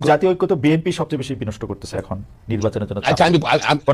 জাতীয় ঐক্য তো বিএনপি সবচেয়ে বেশি বিনষ্ট করতেছে এখন নির্বাচনের জন্য। আচ্ছা,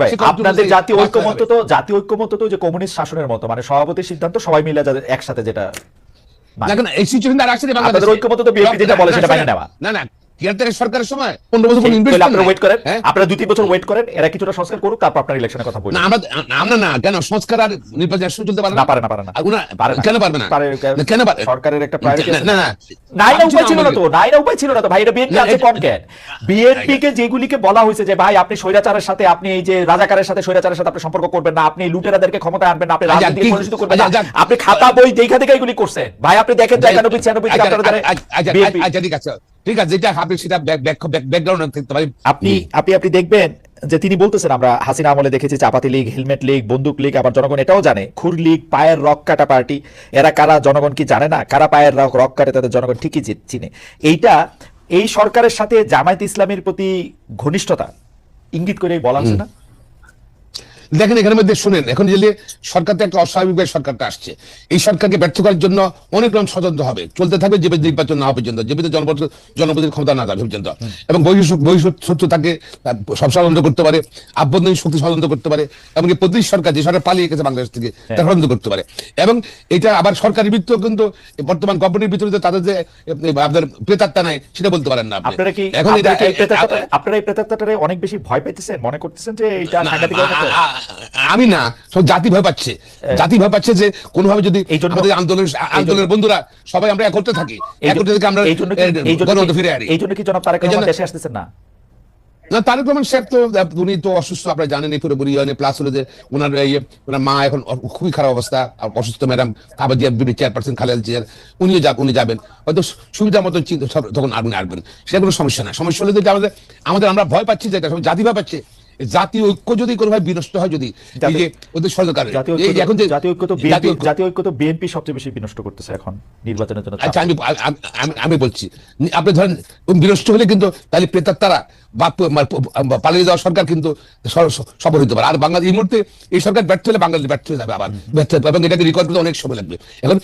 ভাই, আপনাদের জাতীয় ঐক্যমত্য তো যে কমিউনিস্ট শাসনের মতো, মানে সভাপতির সিদ্ধান্ত সবাই মিলে যাদের একসাথে, যেটা এই সিচুয়েশন আর আসছে আপনাদের ঐক্যমত্য তো বিএনপি যেটা বলে সেটা বাইরে নেওয়া। না সরকারের সময় 15 বছর আপনারা ওয়েট করেন, আপনারা 2-3 বছর ওয়েট করেন, এরা কিছুটা সংস্কার করুক, তারপর আপনার ইলেকশনের কথা বলুন। না আমরা না কেন সংস্কার আর নির্বাচন চলতে পারে না? পারে না কেন পারবে না? কেন পারে? সরকারের একটা প্রায়োরিটি আছে। না উপায় ছিল না তো ভাই, এটা বিএনপি আছে কোন কেন? বিএনপি কে যেগুলিকে বলা হয়েছে যে ভাই আপনি স্বৈরাচারের সাথে, আপনি এই যে রাজাকারের সাথে, স্বৈরাচারের সাথে আপনি সম্পর্ক করবেন না, আপনি লুটেরাদেরকে ক্ষমতায় আনবেন না, আপনি রাজনীতি কলুষিত করবেন না, আপনি খাতা বই দেখা দেখা এগুলি করছেন ভাই। আপনি দেখেন 91-96 থেকে আপনারা যারা ঠিক আছে, যেটা আপনি সেটা ব্যাকগ্রাউন্ড থাকতে পারে। আপনি দেখবেন যে তিনি বলতেছেন আমরা হাসিনা আমলে দেখেছি চাপাতি লীগ, হেলমেট লীগ, বন্দুক লীগ, আবার জনগণ এটাও জানে খুর লীগ, পায়ের রক কাটা পার্টি। এরা কারা জনগণ কি জানে না? কারা পায়ের রক কাটে তাদের জনগণ ঠিকই চিনে। এই সরকারের সাথে জামায়াত ইসলামের প্রতি ঘনিষ্ঠতা ইঙ্গিত করে বলা হচ্ছে না? দেখেন এখানের মধ্যে শুনেন, এখন যে সরকারটা একটা অস্বাভাবিক সরকারটা আসছে, এই সরকারকে ব্যর্থ করার জন্য অনেক রকম ষড়যন্ত্র হবে, চলতে থাকবে যে নির্বাচন না হওয়া পর্যন্ত, যে জনপ্রতিনিধির ক্ষমতা না যাবে পর্যন্ত। এবং শত্রু তাকে সব ষড়যন্ত্র করতে পারে, আভ্যন্তরীণ শক্তি ষড়যন্ত্র করতে পারে, এমনকি প্রতি সরকার যে সরকার পালিয়ে গেছে বাংলাদেশ থেকে তা ষড়যন্ত্র করতে পারে। এবং এটা আবার সরকারি ভিত্তিও কিন্তু বর্তমান গভর্নমেন্টের ভিতরে তাদের যে আপনার প্রেতাত্মা নাই সেটা বলতে পারেন না। আপনারা কি এখন আপনারা এই প্রেতাত্মাটারে অনেক বেশি ভয় পাইতেছেন, মনে করতেছেন যে এটা সাংঘাতিক? আমি না, সব জাতি ভয় পাচ্ছে যে কোনোভাবে যদি আমাদের আন্দোলনের বন্ধুরা সবাই আমরা একত্রে থাকি, আমরা ফিরে আসি। এই জন্য কি জনাব তারেক রহমান দেশে আসতেছেন না? না, তারেক রহমান সাহেব তো উনি তো অসুস্থ, আপনারা জানেন, পুরোপুরি প্লাস হলো যে ওনার মা এখন খুবই খারাপ অবস্থা, অসুস্থ ম্যাডাম আবার চেয়ারপারসন খালেদা জিয়ার, উনি যাবেন হয়তো সুবিধা মতো তখন আসবেন, সেটা কোনো সমস্যা না। সমস্যা হলে যে আমাদের আমরা ভয় পাচ্ছি, যেটা জাতি ভয় পাচ্ছে, জাতীয় ঐক্য যদি কোনোভাবে বিনষ্ট হয়, যদি ওদের সরকার জাতীয় ঐক্য তো বিএনপি সবচেয়ে বেশি বিনষ্ট করতেছে এখন নির্বাচনের জন্য। আচ্ছা, আমি বলছি, আপনি ধরেন বিনষ্ট হলে কিন্তু তাহলে প্রেতাত্মারা বা পালিয়ে যাওয়া সরকার কিন্তু সফল হতে পারে। আর বাংলাদেশ এই মুহূর্তে এই সরকার ব্যর্থ হলে বাংলাদেশ ব্যর্থ হয়ে যাবে, আবার ব্যর্থ হবে, এবং এটাকে রিকভার করতে অনেক সময় লাগবে। এখন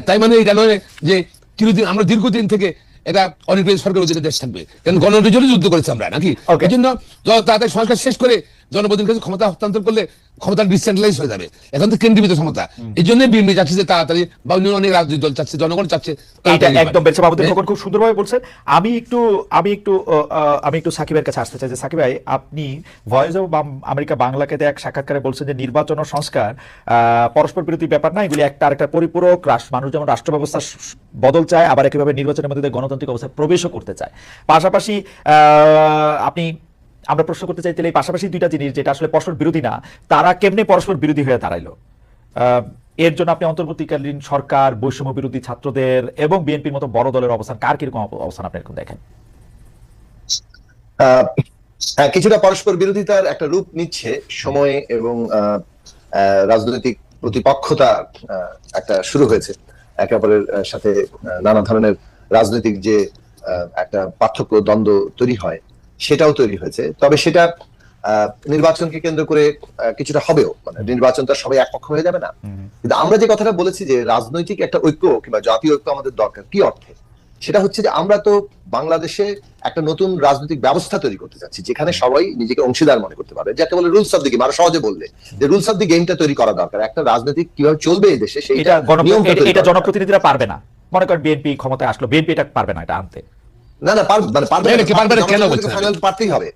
তাই মানে এটা নয় যে চিরদিন, আমরা দীর্ঘদিন থেকে এটা অনেক সরকার অধীনে দেশ থাকবে, কারণ গণতন্ত্রের জন্য যুদ্ধ করেছে আমরা নাকি। এই জন্য তাড়াতাড়ি সংস্কার শেষ করে জনপ্রতিনিধির কাছে ক্ষমতা হস্তান্তর করলে ক্ষমতা ডিসেন্ট্রালাইজ হয়ে যাবে। এখন তো কেন্দ্রীভূত ক্ষমতা, এই জন্য বিএনপি চাচ্ছে যে তাড়াতাড়ি, বা অনেক রাজনৈতিক দল চাচ্ছে, জনগণ চাচ্ছে। এইটা একদম বেশ বাবুদের খবর খুব সুন্দরভাবে বলছেন। আমি একটু সাকিবের কাছে আসতে চাই যে সাকিব ভাই, আপনি ভয়েস অফ আমেরিকা বাংলাকে এক সাক্ষাৎকারে বলছেন যে নির্বাচন ও সংস্কার পরস্পর বিরোধী ব্যাপার না, এগুলি একটা আরেকটা পরিপূরক। মানুষ যেমন রাষ্ট্র ব্যবস্থা বদল চায়, আবার একইভাবে নির্বাচনের মধ্যে গণতান্ত্রিক অবস্থায় প্রবেশও করতে চায়। পাশাপাশি আমরা প্রশ্ন করতে চাই, তাহলে এই পাশাপাশি দুইটা জিনিস যেটা আসলে পরস্পর বিরোধী না, তারা কেমনে পরস্পর বিরোধী হয়ে দাঁড়াইলো? এর জন্য আপনি অন্তর্বর্তীকালীন সরকার, বৈষম্য বিরোধী ছাত্রদের এবং বিএনপির মতো বড় দলের অবস্থান, কার কিরকম অবস্থান আপনি এখন দেখেন? কিছুটা পরস্পর বিরোধিতার একটা রূপ নিচ্ছে সময়ে, এবং রাজনৈতিক প্রতিপক্ষতা একটা শুরু হয়েছে, একে অপরের সাথে নানা ধরনের রাজনৈতিক যে একটা পার্থক্য, দ্বন্দ্ব তৈরি হয়, সেটাও তৈরি হয়েছে। তবে সেটা নির্বাচনকে কেন্দ্র করে কিছুটা হবেও, মানে নির্বাচন তো সবাই একপক্ষ হয়ে যাবে না। কিন্তু আমরা যে কথাটা বলেছি যে রাজনৈতিক একটা ঐক্য কিংবা জাতীয় ঐক্য আমাদের দরকার, কি অর্থে? সেটা হচ্ছে যে আমরা তো বাংলাদেশে একটা নতুন রাজনৈতিক ব্যবস্থা তৈরি করতে যাচ্ছি, যেখানে সবাই নিজেকে অংশীদার মনে করতে পারবে, যাকে বলে রুলস অফ দি গেম। আরো সহজে বললে যে রুলস অফ দি গেমটা তৈরি করা দরকার। একটা রাজনৈতিক কিভাবে চলবে এই দেশে, এটা জনপ্রতিনিধিরা পারবে না। মনে করেন বিএনপি ক্ষমতায় আসলো, বিএনপি এটা পারবে না, এটা আনতে। না, পারতেই হবে।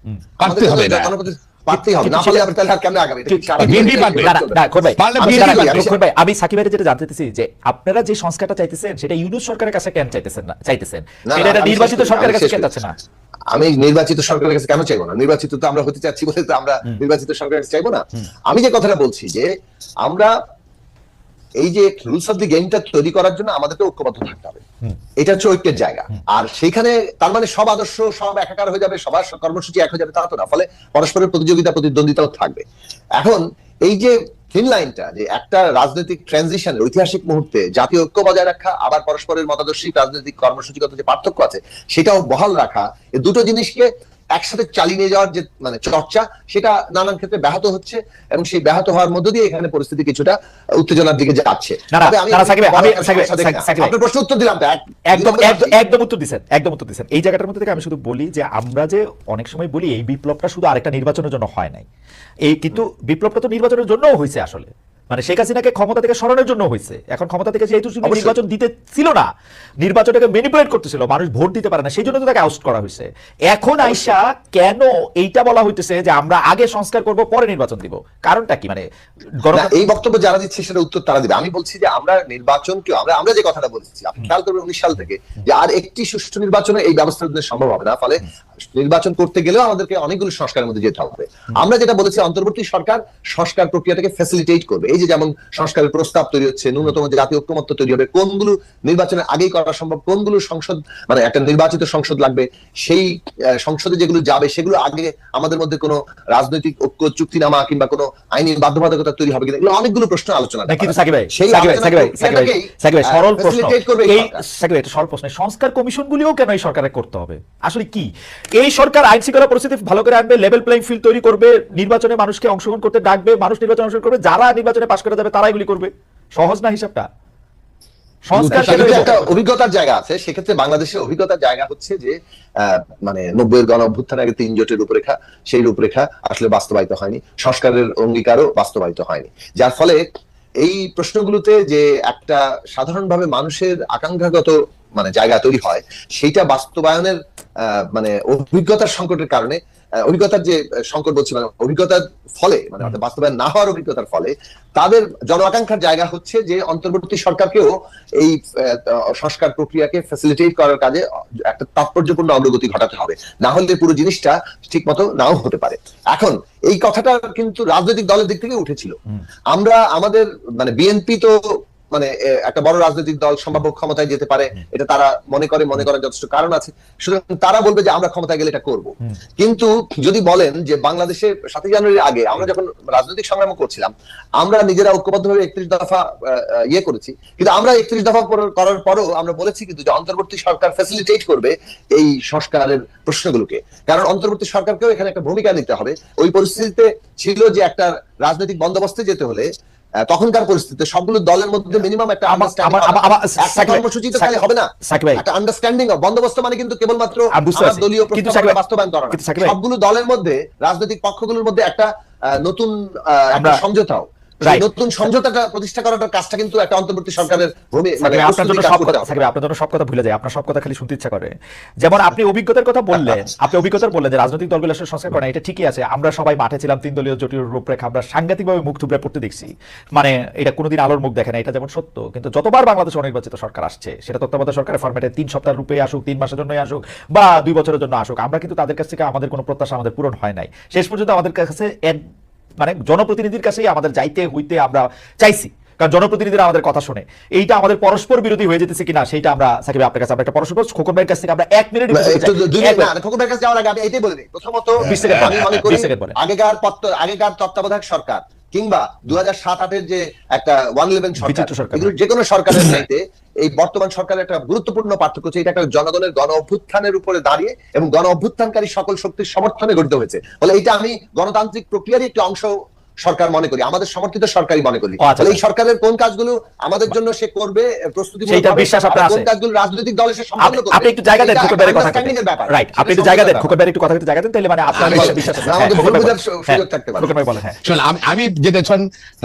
আমি সাকিবের যেটা জানতে চাইছি যে আপনারা যে সংস্কারটা চাইতেছেন সেটা ইউনূস সরকারের কাছে কেন চাইতেছেন? এটা নির্বাচিত সরকারের কাছে কেন চাচ্ছে না? আমি নির্বাচিত সরকারের কাছে কেন চাইবো না? নির্বাচিত তো আমরা হতে চাচ্ছি বলে তো আমরা নির্বাচিত সরকারের কাছে চাইবো না। আমি যে কথাটা বলছি যে আমরা এই যে রুলস অফ দি গেমটা তৈরি করার জন্য আমাদেরকে ঐক্যবদ্ধ থাকতে হবে, এটা হচ্ছে ঐক্যের জায়গা। আর সেইখানে তার মানে সব আদর্শ সব একাকার হয়ে যাবে, সবার কর্মসূচি এক হয়ে যাবে, তা তো না। ফলে পরস্পরের প্রতিযোগিতা, প্রতিদ্বন্দ্বিতাও থাকবে। এখন এই যে থিন লাইনটা, যে একটা রাজনৈতিক ট্রানজিশনের ঐতিহাসিক মুহূর্তে জাতীয় ঐক্য বজায় রাখা, আবার পরস্পরের মতাদর্শিক রাজনৈতিক কর্মসূচিগত যে পার্থক্য আছে সেটাও বহাল রাখা, এই দুটো জিনিসকে একসাথে চালিয়ে নিয়ে যাওয়ার যে মানে চর্চা, সেটা নানান ক্ষেত্রে ব্যাহত হচ্ছে এবং সেই ব্যাহত হওয়ার মধ্য দিয়ে এখানে পরিস্থিতি কিছুটা উত্তেজনার দিকে যাচ্ছে। আপনার প্রশ্ন উত্তর দিলাম তো, একদম উত্তর দিচ্ছেন। এই জায়গাটার মধ্যে থেকে আমি শুধু বলি যে আমরা যে অনেক সময় বলি এই বিপ্লবটা শুধু আরেকটা নির্বাচনের জন্য হয় নাই, এই কিন্তু বিপ্লবটা তো নির্বাচনের জন্যও হয়েছে আসলে, মানে শেখ হাসিনাকে ক্ষমতা থেকে সরানোর জন্য হয়েছে। এখন ক্ষমতা থেকে যেহেতু নির্বাচন দিতে ছিল না, নির্বাচনটাকে ম্যানিপুলেট করতেছিল, মানুষ ভোট দিতে পারে না, সেই জন্য তো তাকে আউট করা হয়েছে। এখন আইসা কেন এইটা বলা হইতেছে যে আমরা আগে সংস্কার করব পরে নির্বাচন দিব, কারণটা কি? মানে এই বক্তব্য যারা দিচ্ছে সেটা উত্তর তারা দিবে। আমি বলছি যে আমরা নির্বাচনকে আমরা যে কথাটা বলছি, আপনি খেয়াল করবেন 19 সাল থেকে যে আর একটি সুষ্ঠু নির্বাচনে এই ব্যবস্থার জন্য সম্ভব হবে না, ফলে নির্বাচন করতে গেলেও আমাদেরকে অনেকগুলো সংস্কারের মধ্যে যেতে হবে। আমরা যেটা বলেছি, অন্তর্বর্তী সরকার সংস্কার প্রক্রিয়াটাকে ফ্যাসিলিটেট করবে। এই যে যেমন সংস্কারের প্রস্তাব তৈরি হচ্ছে, ন্যূনতম জাতীয় ঐক্যমত্য তৈরি হবে, কোনগুলো নির্বাচনের আগেই করা সম্ভব, কোনগুলো সংসদ মানে একটা নির্বাচিত সংসদ লাগবে, সেই সংসদে যেগুলো যাবে সেগুলো আগে আমাদের মধ্যে কোনো রাজনৈতিক ঐক্য চুক্তিনামা কিংবা কোনো আইনি বাধ্যবাধকতা তৈরি হবে কিনা, এগুলো অনেকগুলো প্রশ্ন আলোচনা। কিন্তু সাকিব ভাই সরল প্রশ্ন, সংস্কার কমিশনগুলিও কেন এই সরকারের করতে হবে? আসলে কি এই সরকার আইন শৃঙ্খলা পরিস্থিতি ভালো করে আনবে, লেভেল প্লেইং ফিল্ড তৈরি করবে, নির্বাচনে মানুষকে অংশগ্রহণ করতে ডাকবে, মানুষ নির্বাচনে অংশগ্রহণ করবে, যারা নির্বাচনে পাশ করে যাবে তারা এগুলি করবে? সহজ না হিসাবটা? একটা অভিজ্ঞতার জায়গা আছে, সেক্ষেত্রে বাংলাদেশের অভিজ্ঞতার জায়গা হচ্ছে যে মানে 90-এর গণ অভ্যুত্থানের আগে 3 জোটের রূপরেখা, সেই রূপরেখা আসলে বাস্তবায়িত হয়নি, সংস্কারের অঙ্গীকারও বাস্তবায়িত হয়নি, যার ফলে এই প্রশ্নগুলোতে যে একটা সাধারণভাবে মানুষের আকাঙ্ক্ষাগত মানে জায়গা তৈরি হয়, সেইটা বাস্তবায়নের মানে অভিজ্ঞতার সংকটের কারণে, অভিজ্ঞতার যে সংকট বলছি মানে অভিজ্ঞতার ফলে, মানে বাস্তবায়ন না হওয়ার অভিজ্ঞতার ফলে তাদের জন আকাঙ্ক্ষার জায়গা হচ্ছে যে অন্তর্বর্তী সরকারকেও এই সংস্কার প্রক্রিয়াকে ফ্যাসিলিটেট করার কাজে একটা তাৎপর্যপূর্ণ অগ্রগতি ঘটাতে হবে, না হলে পুরো জিনিসটা ঠিক মতো নাও হতে পারে। এখন এই কথাটা কিন্তু রাজনৈতিক দলের দিক থেকে উঠেছিল। আমরা আমাদের মানে বিএনপি তো মানে একটা বড় রাজনৈতিক দল, সম্ভাব্য ক্ষমতায় যেতে পারে, এটা তারা মনে করার যথেষ্ট কারণ আছে, সুতরাং তারা বলবে যে আমরা ক্ষমতায় গেলে এটা করব। কিন্তু যদি বলেন যে বাংলাদেশে 7 জানুয়ারির আগে আমরা যখন রাজনৈতিক সংগ্রাম করছিলাম, আমরা নিজেরা ঐক্যবদ্ধভাবে 31 দফা করেছি, কিন্তু আমরা 31 দফা করার পরও আমরা বলেছি কিন্তু যে অন্তর্বর্তী সরকার ফ্যাসিলিটেট করবে এই সংস্কারের প্রশ্নগুলোকে, কারণ অন্তর্বর্তী সরকারকেও এখানে একটা ভূমিকা নিতে হবে। ওই পরিস্থিতিতে ছিল যে একটা রাজনৈতিক বন্দোবস্তে যেতে হলে তখনকার পরিস্থিতিতে সবগুলো দলের মধ্যে মিনিমাম একটা কর্মসূচি তো খালি হবে না, একটা আন্ডারস্ট্যান্ডিং বন্দোবস্ত মানে কিন্তু কেবলমাত্র দলীয় প্রস্তাব বাস্তবায়ন করা না, সবগুলো দলের মধ্যে রাজনৈতিক পক্ষগুলোর মধ্যে একটা নতুন একটা সমঝোতাও, নতুন সমঝোতাটা প্রতিষ্ঠা করার কাজটা কিন্তু একটা অন্তর্বর্তী সরকারের আপনার জন্য সব কথা ভুলে যায়, আপনার সব কথা খালি শুনতে ইচ্ছা করে। যেমন আপনি অভিজ্ঞতার কথা বললেন, যে রাজনৈতিক দলগুলো আসলে সংস্কার করে না, এটা ঠিকই আছে। আমরা সবাই মাঠে ছিলাম, 3 দলীয় জোটের রূপরেখা আমরা সাংঘাতিকভাবে মুখ থুবড়ে পড়তে দেখছি, মানে এটা কোনোদিন আলোর মুখ দেখে না, এটা যেমন সত্য। কিন্তু যতবার বাংলাদেশে অনির্বাচিত সরকার আসছে, সেটা তত্ত্বাবধায়ক সরকারের ফরম্যাটে 3 সপ্তাহ রূপে আসুক, 3 মাসের জন্য আসুক বা 2 বছরের জন্য আসুক, আমরা কিন্তু তাদের কাছ থেকে আমাদের কোনো প্রত্যাশা আমাদের পূরণ হয় নাই। শেষ পর্যন্ত আমাদের কাছে মানে জনপ্রতিনিধির কাছেই আমাদের যাইতে হইতে আমরা চাইছি, কারণ জনপ্রতিনিধিরা আমাদের কথা শুনে। এইটা আমাদের পরস্পর বিরোধী হয়ে যেতেছে কিনা সেটা আমরা সাকিব আপনার কাছে আমরা একটা পরস্পর খোকন ভাইয়ের কাছ থেকে আমরা 1 মিনিট খোকন ভাইয়ের কাছে যাওয়ার আগে আমি এটাই বলে দিই। প্রথমত আমি মনে করি আগেকার তত্ত্বাবধায়ক সরকার কিংবা 2007-8-এর যে একটা 111 সরকার, যে কোনো সরকারের চাইতে এই বর্তমান সরকারের একটা গুরুত্বপূর্ণ পার্থক্য হচ্ছে এটা একটা জনগণের গণ অভ্যুত্থানের উপরে দাঁড়িয়ে এবং গণ অভ্যুত্থানকারী সকল শক্তির সমর্থনে গঠিত হয়েছে। ফলে এটা আমি গণতান্ত্রিক প্রক্রিয়ারই একটি অংশ সরকার মনে করি, আমাদের সমর্থিত সরকারই মনে করি। এই সরকারের কোন কাজগুলো আমাদের জন্য সে করবে প্রস্তুতি, কোন কাজগুলো রাজনৈতিক দল সে সম্পন্ন করবে, আপনি একটু জায়গা দেন খোকন ভাইয়ের কথা রাইট, আপনি একটু জায়গা দেন খোকন ভাইয়ের একটু কথা বলতে জায়গা দেন, তাহলে মানে আপনার বিশ্বাস আছে, আমাদের ভুল বোঝার সুযোগ থাকতে পারে। খোকন ভাই বলেন। হ্যাঁ শুনুন, আমি যেটা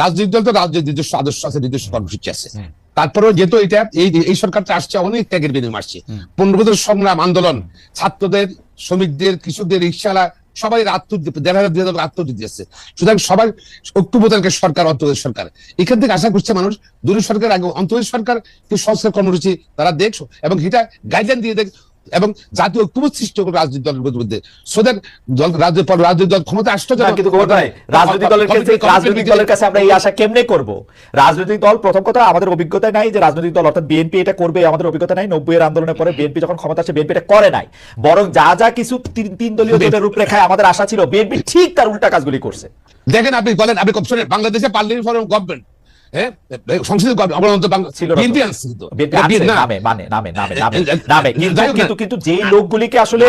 রাজনৈতিক দল তো রাজনৈতিক নিজস্ব আদর্শ আছে, নিজস্ব কর্মসূচি আছে, তারপরেও যেহেতু এটা এই সরকারটা আসছে অনেক ত্যাগের বিনিময়ে আসছে, 15 বছর সংগ্রাম আন্দোলন, ছাত্রদের, শ্রমিকদের, কৃষকদের, রিক্সাওয়ালা সবাই আত্মহত্যা দিয়েছে। সুতরাং সবাই ঐক্যবদ্ধ সরকার, অন্তর্বর্তী সরকার, এখান থেকে আশা করছে মানুষ দূরের সরকার আগে অন্তর্বর্তী সরকার সংস্কার কর্মসূচি তারা দেখ এবং এটা গাইডলাইন দিয়ে দেখ এবং জাতীয় ঐক্যবোধ সৃষ্টি করে রাজনৈতিক দলের মধ্যে, সোদের রাজনৈতিক দল ক্ষমতা আসতে রাজনৈতিক দলের কাছে আমরা এই আশা কেমনে করব? রাজনৈতিক দল প্রথম কথা আমাদের অভিজ্ঞতা নাই যে রাজনৈতিক দল অর্থাৎ বিএনপি এটা করবে, আমাদের অভিজ্ঞতা নাই। 90-এর আন্দোলনের পরে বিএনপি যখন ক্ষমতা আসে বিএনপি এটা করে নাই, বরং যা কিছু 3 দলীয় জোটের রূপরেখায় আমাদের আশা ছিল বিএনপি ঠিক তার উল্টা কাজগুলি করছে। দেখেন আপনি বলেন, আপনি বাংলাদেশে পার্লামেন্ট ফরম গভর্নমেন্ট সংসদীয় কিন্তু যেই লোকগুলিকে আসলে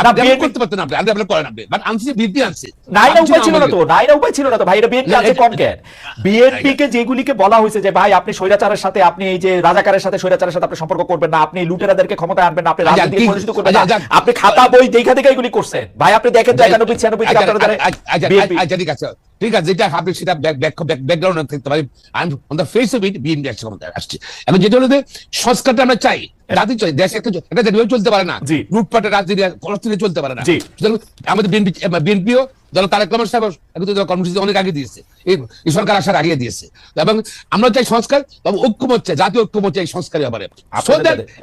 আপনি BNP করতে পারতেন, আপনি করেন, আপনি বাট আনছি, বিএনপি আনছে। নাইরা আপনি উপায় ছিল না আমাদের- তো, নাইরা উপায় ছিল না তো ভাই, এটা বিএনপি না, আছে এটা- কোন কেন? বিএনপি কে যেগুলিকে বলা হয়েছে যে ভাই আপনি স্বৈরাচারের সাথে, আপনি এই যে রাজাকারের সাথে, স্বৈরাচারের সাথে আপনি সম্পর্ক করবেন না, আপনি লুটেরাদেরকে ক্ষমতায় আনবেন না, আপনি আচ্ছা, রাজনীতি ঠিক- পরিচিত করবেন না, আচ্ছা, আপনি খাতা বই দেখা দেখা এগুলি করছেন ভাই, আপনি দেখেন তো 91 96 থেকে আপনারা দ্বারা বিএনপি আচ্ছা, ঠিক আছে, ঠিক আছে, যেটা আপনি সেটা ব্যাকগ্রাউন্ড থাকতে পারি, on the face of it BNP আসছে, ক্ষমতায় আসছে। এখন যেটা হলো যে সংস্কারটা আমরা চাই, রাজনীতি চাই, দেশে একটা যেভাবে চলতে পারে না, জি। লুটপাটের রাজনীতি কলস্তিতে চলতে পারে না। জি। সুতরাং আমাদের বিএনপিও যেন তারেক রহমান সাহেব কর্মসূচি অনেক আগে দিয়েছে, এই সরকার আসার আগে দিয়েছে, এবং আমরা চাই সংস্কার, তবে ঐক্যমত চাই, জাতীয় ঐক্যমত চাই সংস্কারই হবে।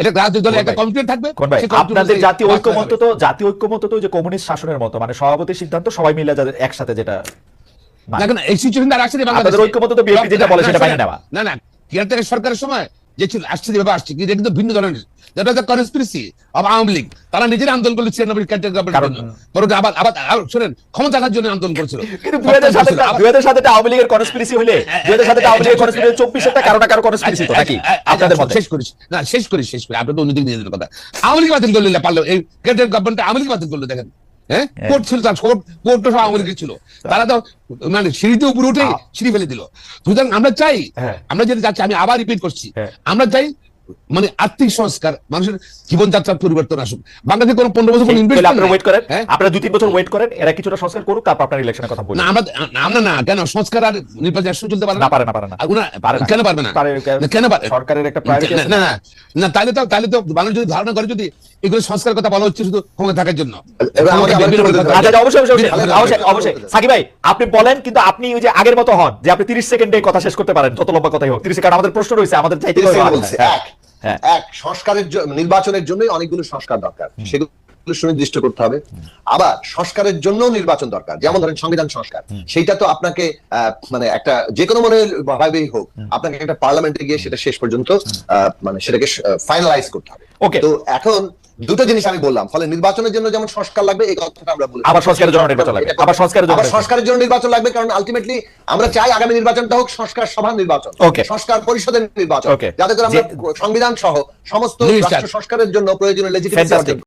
এটা রাজনৈতিক দলের একটা কমিটি থাকবে, কোন ভাই সেই committee আপনাদের অনুযায়ী জাতীয় বাস্তবায়ন ঐক্যমত্য হবে। তো, জাতীয় ঐক্যমত্য তো ওই যে কমিউনিস্ট শাসনের মতো, মানে সভাপতির সিদ্ধান্ত সবাই মিলে যাদের একসাথে যেটা মানে। না, না, এই সিচুয়েশন আর আসছে না বাংলাদেশে। আপনাদের ঐক্যমত্য তো বিএনপি যেটা বলে সেটা মেনে নেওয়া। না, না, কেয়ারটেকার সরকারের সময় যে ছিল, আসছে যেভাবে আসছে, কিন্তু এটা কিন্তু ভিন্ন ধরনের, যেটা হচ্ছে কনস্পিরেসি অফ আওয়ামী লীগ। তারা নিজেরা আন্দোলন করলো 96 কেয়ারটেকার গভর্নমেন্টের জন্য, বরং আবার আবার শুনেন, ক্ষমতা থাকার জন্য আন্দোলন করেছিল। কিন্তু 2007 সাথে আওয়ামী লীগের কনস্পিরেসি হইলে 2007 আওয়ামী লীগের কনস্পিরেসি 24 টা কারো না কারো কনস্পিরেসি তো নাকি আপনাদের মতে? শেষ করি, না শেষ করি, আপনি তো অন্যদিকে নিয়ে যাবেন কথা। আওয়ামী লীগ বাতিল করলে পারলো, এই কেয়ারটেকার গভর্নমেন্ট আওয়ামী লীগ বাতিল করলো, দেখেন, হ্যাঁ, কোর্ট ছিল, তার কোর্ট তো আওয়ামী লীগের ছিল, তারা তো মানে সিঁড়িতে উপরে উঠে সিঁড়ি ফেলে দিল। সুতরাং আমরা চাই, হ্যাঁ। আমরা যেটা চাচ্ছি, আমি আবার রিপিট করছি, হ্যাঁ। আমরা চাই মানে আর্থিক সংস্কার, মানুষের জীবনযাত্রার পরিবর্তন আসুক। বাংলাদেশে কোনো 15 বছর তাহলে আপনারা ওয়েট করেন, হ্যাঁ? আপনারা 2-3 বছর ওয়েট করেন, এরা কিছুটা সংস্কার করুক, তারপর আপনার ইলেকশনের কথা বলুন। না, আমরা না, কেন সংস্কার আর নির্বাচন একসাথে চলতে পারে না, পারে না, পারে না। আর পারে না। কেন পারবে না? পারে, না, কেন পারে? সরকারের একটা priority আছে। না, না, না, তাহলে তো মানুষ যদি ধারণা করে, যদি এগুলো সংস্কার কথা বলা হচ্ছে শুধু ক্ষমতা থাকার জন্য। এবার আমাকে আবার একটু বলে দিতে হবে। আচ্ছা, অবশ্যই অবশ্যই ভালো, অবশ্যই ভালো, অবশ্যই ভালো। সাকিব ভাই আপনি বলেন, কিন্তু আপনি ওই যে আগের মতো হন যে আপনি 30 সেকেন্ডে কথা শেষ করতে পারেন, যত লম্বা কথাই হোক 30 সেকেন্ড। আমাদের প্রশ্ন রয়েছে, আমাদের চাইতে 30 সেকেন্ড বলছে। হ্যাঁ, হ্যাঁ। এক সংস্কারের নির্বাচনের জন্যই অনেকগুলো সংস্কার দরকার, সেগুলো সুনির্দিষ্ট করতে হবে। আবার সংস্কারের জন্য নির্বাচন দরকার, যেমন ধরেন সংবিধান সংস্কার, সেইটা তো আপনাকে মানে একটা যে কোনো মনে ভাবেই হোক, আপনাকে একটা পার্লামেন্টে গিয়ে সেটা শেষ পর্যন্ত মানে সেটাকে ফাইনালাইজ করতে হবে। Okay. তো এখন দুটো জিনিস আমি বললাম, ফলে নির্বাচনের জন্য যেমন সংস্কার লাগবে, এই কথাটা আমরা বলি। আবার সংস্কারের জন্য নির্বাচন লাগবে, আবার সংস্কারের জন্য সংস্কারের জন্য নির্বাচন লাগবে, কারণ আলটিমেটলি আমরা চাই আগামী নির্বাচনটা হোক সংস্কার সভার নির্বাচন, Okay. সংস্কার পরিষদের নির্বাচন, Okay. যাতে করে আমরা সংবিধান সহ সমস্ত Minister. রাষ্ট্র সংস্কারের জন্য প্রয়োজনীয় লেজিটিমেসি Fantastic. অর্জন